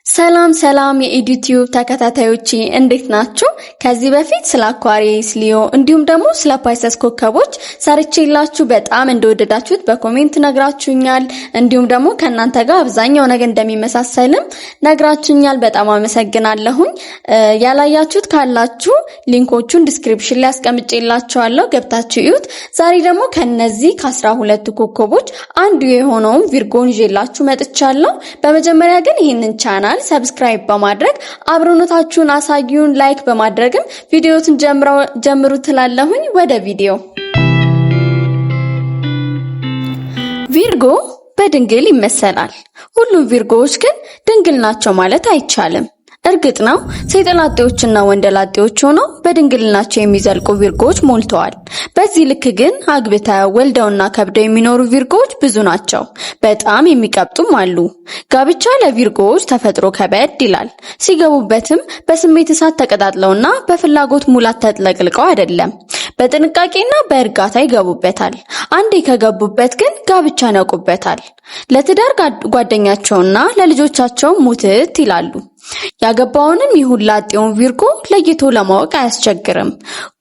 ሰላም የኢዲቲዩብ ተከታታዮቼ እንዴት ናችሁ? ከዚህ በፊት ስለ አኳሪየስ ሊዮ እንዲሁም ደግሞ ስለ ፓይሰስ ኮከቦች ሰርቼላችሁ በጣም እንደወደዳችሁት በኮሜንት ነግራችሁኛል። እንዲሁም ደግሞ ከናንተ ጋር አብዛኛው ነገር እንደሚመሳሰልም ነግራችሁኛል። በጣም አመሰግናለሁኝ። ያላያችሁት ካላችሁ ሊንኮቹን ዲስክሪፕሽን ላይ አስቀምጬላችኋለሁ፣ ገብታችሁ እዩት። ዛሬ ደግሞ ከነዚህ ከ12 ኮከቦች አንዱ የሆነውን ቪርጎን ይዤላችሁ መጥቻለሁ። በመጀመሪያ ግን ይሄንን ቻናል ሰብስክራይብ በማድረግ አብሮነታችሁን አሳዩን። ላይክ በማድረግም ቪዲዮውን ጀምሩ ትላለሁኝ። ወደ ቪዲዮ። ቪርጎ በድንግል ይመሰላል። ሁሉም ቪርጎዎች ግን ድንግል ናቸው ማለት አይቻልም። እርግጥ ነው ሴተላጤዎችና ወንደላጤዎች ሆነው በድንግልናቸው የሚዘልቁ ቪርጎዎች ሞልተዋል። በዚህ ልክ ግን አግብተው ወልደውና ከብደው የሚኖሩ ቪርጎዎች ብዙ ናቸው። በጣም የሚቀብጡም አሉ። ጋብቻ ለቪርጎዎች ተፈጥሮ ከበድ ይላል። ሲገቡበትም በስሜት እሳት ተቀጣጥለውና በፍላጎት ሙላት ተጥለቅልቀው አይደለም፣ በጥንቃቄና በእርጋታ ይገቡበታል። አንዴ ከገቡበት ግን ጋብቻን ያውቁበታል። ለትዳር ጓደኛቸውና ለልጆቻቸው ሙትት ይላሉ። ያገባውንም ይሁን ላጤውን ቪርጎ ለይቶ ለማወቅ አያስቸግርም።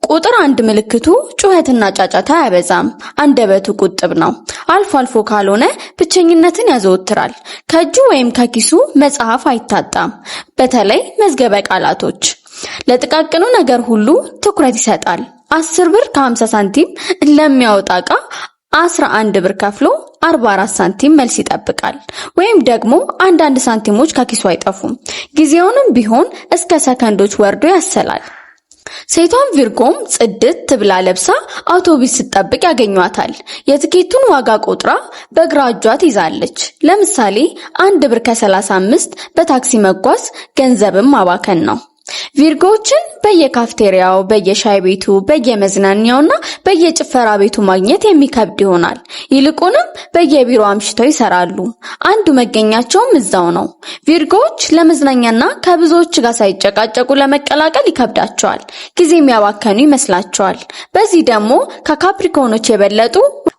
ቁጥር 1 ምልክቱ ጩኸትና ጫጫታ አያበዛም። አንደበቱ ቁጥብ ነው። አልፎ አልፎ ካልሆነ ብቸኝነትን ያዘወትራል። ከእጁ ወይም ከኪሱ መጽሐፍ አይታጣም፣ በተለይ መዝገበ ቃላቶች። ለጥቃቅኑ ነገር ሁሉ ትኩረት ይሰጣል። 10 ብር ከ50 ሳንቲም ለሚያወጣ ዕቃ 11 ብር ከፍሎ 44 ሳንቲም መልስ ይጠብቃል። ወይም ደግሞ አንዳንድ ሳንቲሞች ከኪሱ አይጠፉም። ጊዜውንም ቢሆን እስከ ሰከንዶች ወርዶ ያሰላል። ሴቷን ቪርጎም ጽድት ብላ ለብሳ አውቶቡስ ስትጠብቅ ያገኟታል። የትኬቱን ዋጋ ቆጥራ በግራ እጇ ትይዛለች። ለምሳሌ 1 ብር ከ35 በታክሲ መጓዝ ገንዘብም ማባከን ነው። ቪርጎዎችን በየካፍቴሪያው፣ በየሻይ ቤቱ፣ በየመዝናኛውና በየጭፈራ ቤቱ ማግኘት የሚከብድ ይሆናል። ይልቁንም በየቢሮ አምሽተው ይሰራሉ። አንዱ መገኛቸውም እዛው ነው። ቪርጎዎች ለመዝናኛና ከብዙዎች ጋር ሳይጨቃጨቁ ለመቀላቀል ይከብዳቸዋል። ጊዜ የሚያባከኑ ይመስላቸዋል። በዚህ ደግሞ ከካፕሪኮኖች የበለጡ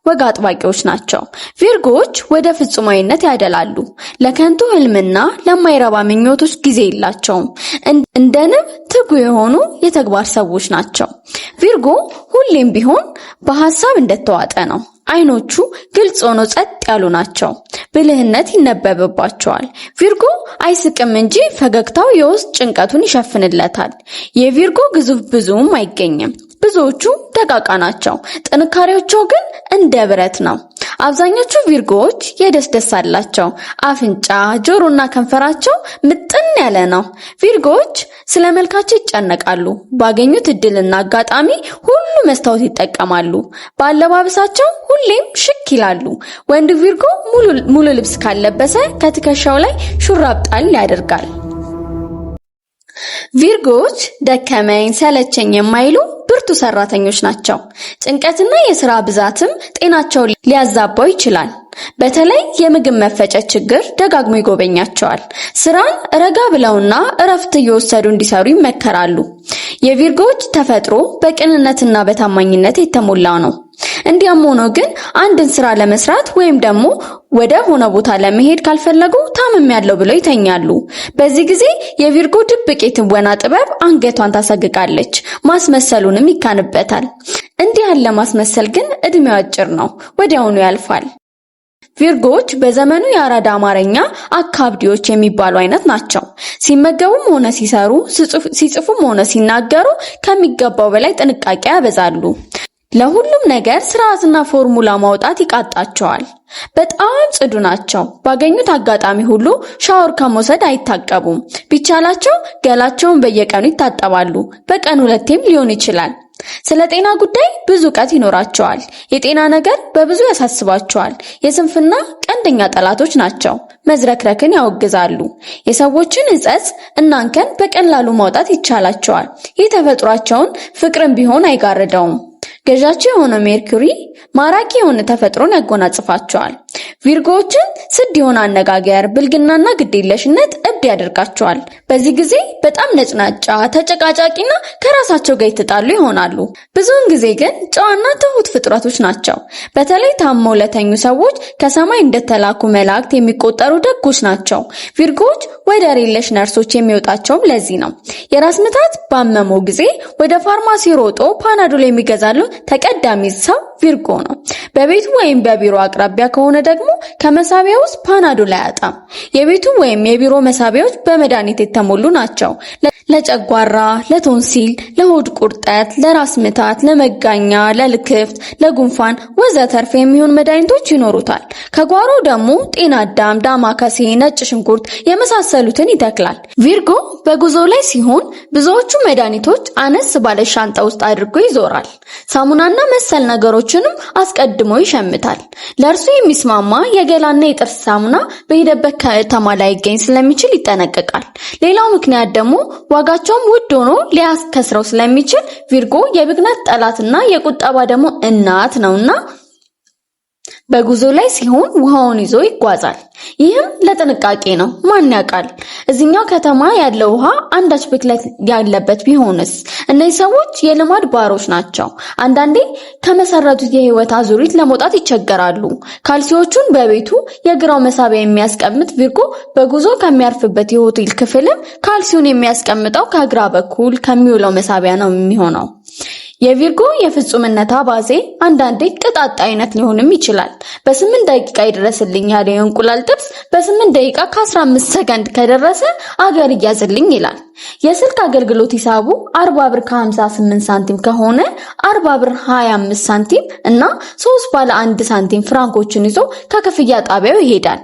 ወግ አጥባቂዎች ናቸው። ቪርጎዎች ወደ ፍጹማዊነት ያደላሉ። ለከንቱ ህልምና ለማይረባ ምኞቶች ጊዜ የላቸውም። እንደ ንብ ትጉ የሆኑ የተግባር ሰዎች ናቸው። ቪርጎ ሁሌም ቢሆን በሐሳብ እንደተዋጠ ነው። አይኖቹ ግልጽ ሆኖ ጸጥ ያሉ ናቸው። ብልህነት ይነበብባቸዋል። ቪርጎ አይስቅም እንጂ ፈገግታው የውስጥ ጭንቀቱን ይሸፍንለታል። የቪርጎ ግዙፍ ብዙም አይገኝም። ብዙዎቹ ደቃቃ ናቸው። ጥንካሬያቸው ግን እንደ ብረት ነው። አብዛኞቹ ቪርጎዎች የደስደስ አላቸው። አፍንጫ፣ ጆሮና ከንፈራቸው ምጥን ያለ ነው። ቪርጎዎች ስለ መልካቸው ይጨነቃሉ። ባገኙት እድልና አጋጣሚ ሁሉ መስታወት ይጠቀማሉ። በአለባበሳቸው ሁሌም ሽክ ይላሉ። ወንድ ቪርጎ ሙሉ ልብስ ካለበሰ ከትከሻው ላይ ሹራብ ጣል ያደርጋል። ቪርጎዎች ደከመኝ ሰለቸኝ የማይሉ ብርቱ ሰራተኞች ናቸው። ጭንቀትና የሥራ ብዛትም ጤናቸውን ሊያዛባው ይችላል። በተለይ የምግብ መፈጨት ችግር ደጋግሞ ይጎበኛቸዋል። ስራን ረጋ ብለውና እረፍት እየወሰዱ እንዲሰሩ ይመከራሉ። የቪርጎዎች ተፈጥሮ በቅንነትና በታማኝነት የተሞላ ነው። እንዲያም ሆኖ ግን አንድን ስራ ለመስራት ወይም ደግሞ ወደ ሆነ ቦታ ለመሄድ ካልፈለጉ ታመም ያለው ብለው ይተኛሉ። በዚህ ጊዜ የቪርጎ ድብቅ የትወና ጥበብ አንገቷን ታሰግቃለች። ማስመሰሉንም ይካንበታል። እንዲህ ያለ ማስመሰል ግን እድሜው አጭር ነው፣ ወዲያውኑ ያልፋል። ቪርጎዎች በዘመኑ የአራዳ አማርኛ አካብዲዎች የሚባሉ አይነት ናቸው። ሲመገቡም ሆነ ሲሰሩ፣ ሲጽፉም ሆነ ሲናገሩ ከሚገባው በላይ ጥንቃቄ ያበዛሉ። ለሁሉም ነገር ስርዓትና ፎርሙላ ማውጣት ይቃጣቸዋል። በጣም ጽዱ ናቸው። ባገኙት አጋጣሚ ሁሉ ሻወር ከመውሰድ አይታቀቡም። ቢቻላቸው ገላቸውን በየቀኑ ይታጠባሉ። በቀን 2ም ሊሆን ይችላል። ስለ ጤና ጉዳይ ብዙ ዕውቀት ይኖራቸዋል። የጤና ነገር በብዙ ያሳስባቸዋል። የስንፍና ቀንደኛ ጠላቶች ናቸው። መዝረክረክን ያወግዛሉ። የሰዎችን እጸጽ እና እንከን በቀላሉ ማውጣት ይቻላቸዋል። ይህ ተፈጥሯቸውን ፍቅርን ቢሆን አይጋርደውም። ገዣቸው የሆነ ሜርኩሪ ማራኪ የሆነ ተፈጥሮን ያጎናጽፋቸዋል። ቪርጎዎችን ስድ የሆነ አነጋገር፣ ብልግናና ግዴለሽነት እብድ ያደርጋቸዋል። በዚህ ጊዜ በጣም ነጭናጫ፣ ተጨቃጫቂና ከራሳቸው ጋር የተጣሉ ይሆናሉ። ብዙውን ጊዜ ግን ጨዋና ትሁት ፍጥረቶች ናቸው። በተለይ ታመው ለተኙ ሰዎች ከሰማይ እንደተላኩ መላእክት የሚቆጠሩ ደጎች ናቸው። ቪርጎዎች ወደር የለሽ ነርሶች የሚወጣቸውም ለዚህ ነው። የራስ ምታት ባመመው ጊዜ ወደ ፋርማሲ ሮጦ ፓናዶል የሚገዛሉ ተቀዳሚ ሰው ቪርጎ ነው። በቤቱ ወይም በቢሮ አቅራቢያ ከሆነ ደግሞ ከመሳቢያ ውስጥ ፓናዶል አያጣም። የቤቱ ወይም የቢሮ መሳቢያዎች በመድኃኒት የተሞሉ ናቸው። ለጨጓራ፣ ለቶንሲል፣ ለሆድ ቁርጠት፣ ለራስ ምታት፣ ለመጋኛ፣ ለልክፍት፣ ለጉንፋን ወዘተርፈ የሚሆን መድኃኒቶች ይኖሩታል። ከጓሮ ደግሞ ጤና አዳም፣ ዳማከሴ፣ ነጭ ሽንኩርት የመሳሰሉትን ይተክላል። ቪርጎ በጉዞ ላይ ሲሆን ብዙዎቹ መድኃኒቶች አነስ ባለ ሻንጣ ውስጥ አድርጎ ይዞራል። ሳሙናና መሰል ነገሮችንም አስቀድሞ ይሸምታል። ለእርሱ የሚስማማ የገላና የጥርስ ሳሙና በሄደበት ከተማ ላይ ይገኝ ስለሚችል ይጠነቀቃል። ሌላው ምክንያት ደግሞ ዋጋቸውም ውድ ሆኖ ሊያስከስረው ስለሚችል ቪርጎ የብክነት ጠላትና የቁጠባ ደግሞ እናት ነውና በጉዞ ላይ ሲሆን ውሃውን ይዞ ይጓዛል። ይህም ለጥንቃቄ ነው። ማን ያውቃል እዚህኛው ከተማ ያለው ውሃ አንዳች ብክለት ያለበት ቢሆንስ? እነዚህ ሰዎች የልማድ ባሮች ናቸው። አንዳንዴ ከመሰረቱት የህይወት አዙሪት ለመውጣት ይቸገራሉ። ካልሲዎቹን በቤቱ የግራው መሳቢያ የሚያስቀምጥ ቪርጎ በጉዞ ከሚያርፍበት የሆቴል ክፍልም ካልሲውን የሚያስቀምጠው ከግራ በኩል ከሚውለው መሳቢያ ነው የሚሆነው። የቪርጎ የፍጹምነት አባዜ አንዳንዴ ቅጣጣ አይነት ሊሆንም ይችላል። በ8 ደቂቃ ይደረስልኝ ያለ የእንቁላል ጥብስ በ8 ደቂቃ ከ15 ሰከንድ ከደረሰ አገር ይያዝልኝ ይላል። የስልክ አገልግሎት ሂሳቡ 40 ብር ከ58 ሳንቲም ከሆነ 40 ብር 25 ሳንቲም እና 3 ባለ 1 ሳንቲም ፍራንኮችን ይዞ ከክፍያ ጣቢያው ይሄዳል።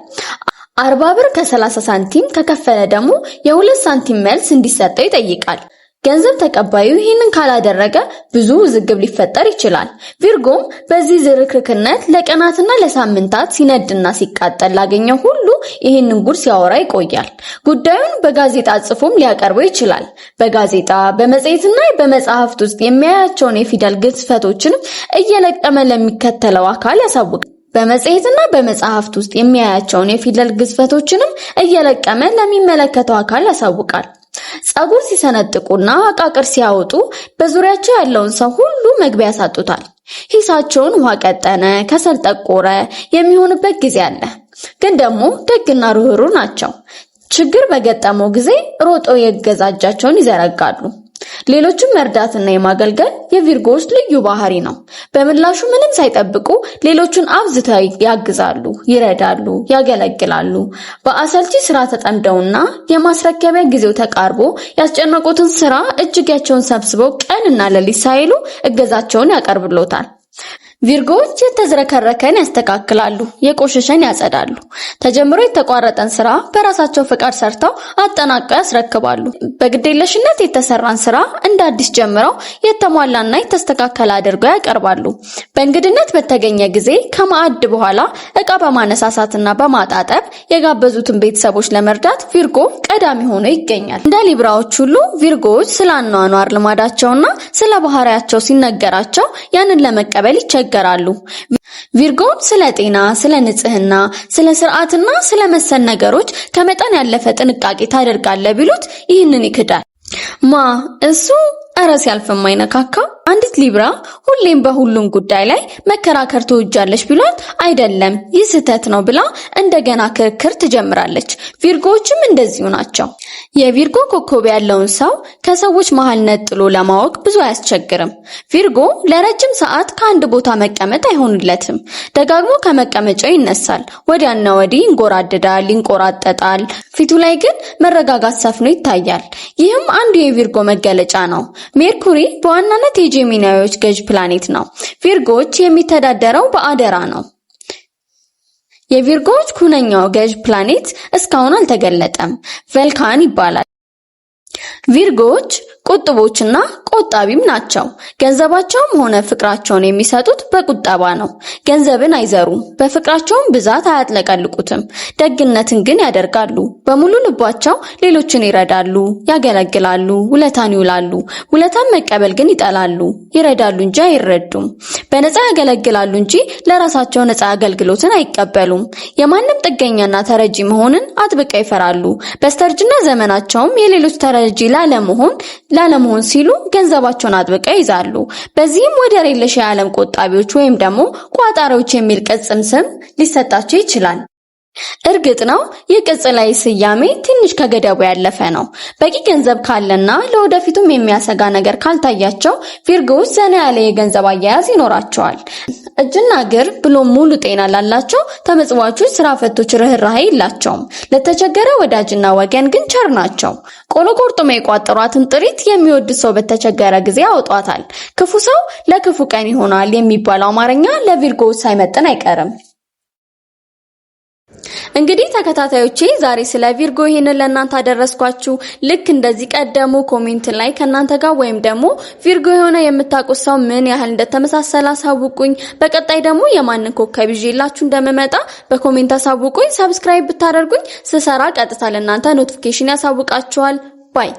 40 ብር ከ30 ሳንቲም ከከፈለ ደግሞ የ2 ሳንቲም መልስ እንዲሰጠው ይጠይቃል። ገንዘብ ተቀባዩ ይህንን ካላደረገ ብዙ ውዝግብ ሊፈጠር ይችላል። ቪርጎም በዚህ ዝርክርክነት ለቀናትና ለሳምንታት ሲነድና ሲቃጠል ላገኘው ሁሉ ይህንን ጉድ ሲያወራ ይቆያል። ጉዳዩን በጋዜጣ ጽፎም ሊያቀርበው ይችላል። በጋዜጣ በመጽሔትና በመጽሐፍት ውስጥ የሚያያቸውን የፊደል ግዝፈቶችንም እየለቀመ ለሚከተለው አካል ያሳውቃል። በመጽሔትና በመጽሐፍት ውስጥ የሚያያቸውን የፊደል ግዝፈቶችንም እየለቀመ ለሚመለከተው አካል ያሳውቃል። ጸጉር ሲሰነጥቁና አቃቅር ሲያወጡ በዙሪያቸው ያለውን ሰው ሁሉ መግቢያ ያሳጡታል። ሂሳቸውን ውሃ ቀጠነ፣ ከሰል ጠቆረ የሚሆንበት ጊዜ አለ። ግን ደግሞ ደግና ሩህሩህ ናቸው። ችግር በገጠመው ጊዜ ሮጦ የገዛ እጃቸውን ይዘረጋሉ። ሌሎችን መርዳትና የማገልገል የቪርጎዎች ልዩ ባህሪ ነው። በምላሹ ምንም ሳይጠብቁ ሌሎችን አብዝተው ያግዛሉ፣ ይረዳሉ፣ ያገለግላሉ። በአሰልቺ ስራ ተጠምደውና የማስረከቢያ ጊዜው ተቃርቦ ያስጨነቁትን ስራ እጅጋቸውን ሰብስበው ቀንና ሌሊት ሳይሉ እገዛቸውን ያቀርብሎታል። ቪርጎዎች የተዝረከረከን ያስተካክላሉ፣ የቆሸሸን ያጸዳሉ። ተጀምሮ የተቋረጠን ስራ በራሳቸው ፍቃድ ሰርተው አጠናቀው ያስረክባሉ። በግዴለሽነት የተሰራን ስራ እንደ አዲስ ጀምረው የተሟላና የተስተካከለ አድርገው ያቀርባሉ። በእንግድነት በተገኘ ጊዜ ከማዕድ በኋላ ዕቃ በማነሳሳትና በማጣጠብ የጋበዙትን ቤተሰቦች ለመርዳት ቪርጎ ቀዳሚ ሆኖ ይገኛል። እንደ ሊብራዎች ሁሉ ቪርጎዎች ስለ አኗኗር ልማዳቸውና ስለ ባህሪያቸው ሲነገራቸው ያንን ለመቀበል ይቸገራሉ። ቪርጎን ስለ ጤና፣ ስለ ንጽህና፣ ስለ ስርዓትና ስለ መሰል ነገሮች ከመጠን ያለፈ ጥንቃቄ ታደርጋለህ ቢሉት ይህንን ይክዳል። እሱ እረ ሲያልፍም አይነካካ። አንዲት ሊብራ ሁሌም በሁሉም ጉዳይ ላይ መከራከር ትወጃለሽ ቢሏት አይደለም ይህ ስህተት ነው ብላ እንደገና ክርክር ትጀምራለች። ቪርጎዎችም እንደዚሁ ናቸው። የቪርጎ ኮከብ ያለውን ሰው ከሰዎች መሃል ነጥሎ ለማወቅ ብዙ አያስቸግርም። ቪርጎ ለረጅም ሰዓት ከአንድ ቦታ መቀመጥ አይሆንለትም። ደጋግሞ ከመቀመጫው ይነሳል፣ ወዲያና ወዲህ ይንጎራደዳል፣ ይንቆራጠጣል። ፊቱ ላይ ግን መረጋጋት ሰፍኖ ይታያል። ይህም አንዱ የቪርጎ መገለጫ ነው። ሜርኩሪ በዋናነት የጄሚናዮች ገዥ ፕላኔት ነው። ቪርጎዎች የሚተዳደረው በአደራ ነው። የቪርጎዎች ኩነኛው ገዥ ፕላኔት እስካሁን አልተገለጠም። ቨልካን ይባላል። ቪርጎዎች ቁጥቦችና ቆጣቢም ናቸው። ገንዘባቸውም ሆነ ፍቅራቸውን የሚሰጡት በቁጠባ ነው። ገንዘብን አይዘሩም፣ በፍቅራቸውም ብዛት አያጥለቀልቁትም። ደግነትን ግን ያደርጋሉ። በሙሉ ልባቸው ሌሎችን ይረዳሉ፣ ያገለግላሉ፣ ውለታን ይውላሉ። ውለታን መቀበል ግን ይጠላሉ። ይረዳሉ እንጂ አይረዱም። በነፃ ያገለግላሉ እንጂ ለራሳቸው ነፃ አገልግሎትን አይቀበሉም። የማንም ጥገኛና ተረጂ መሆንን አጥብቀው ይፈራሉ። በስተርጅና ዘመናቸውም የሌሎች ተረጂ ላለመሆን ሲሉ ገንዘባቸውን አጥብቀው ይዛሉ። በዚህም ወደር የለሽ የዓለም ቆጣቢዎች ወይም ደግሞ ቋጣሪዎች የሚል ቅጽል ስም ሊሰጣቸው ይችላል። እርግጥ ነው የቅጽላዊ ስያሜ ትንሽ ከገደቡ ያለፈ ነው። በቂ ገንዘብ ካለና ለወደፊቱም የሚያሰጋ ነገር ካልታያቸው ቪርጎዎች ዘና ያለ የገንዘብ አያያዝ ይኖራቸዋል። እጅና እግር ብሎም ሙሉ ጤና ላላቸው ተመጽዋቾች፣ ስራ ፈቶች ርህራሄ የላቸውም። ለተቸገረ ወዳጅና ወገን ግን ቸር ናቸው። ቆሎ ቆርጥመው የቋጠሯትን ጥሪት የሚወድ ሰው በተቸገረ ጊዜ ያወጧታል። ክፉ ሰው ለክፉ ቀን ይሆናል የሚባለው አማርኛ ለቪርጎዎች ሳይመጥን አይቀርም። እንግዲህ ተከታታዮቼ ዛሬ ስለ ቪርጎ ይሄንን ለእናንተ አደረስኳችሁ። ልክ እንደዚህ ቀደሙ ኮሜንት ላይ ከእናንተ ጋር ወይም ደግሞ ቪርጎ የሆነ የምታውቁት ሰው ምን ያህል እንደተመሳሰለ አሳውቁኝ። በቀጣይ ደግሞ የማንን ኮከብ ይዤላችሁ እንደምመጣ በኮሜንት አሳውቁኝ። ሰብስክራይብ ብታደርጉኝ ስሰራ ቀጥታ ለእናንተ ኖቲፊኬሽን ያሳውቃችኋል። ባይ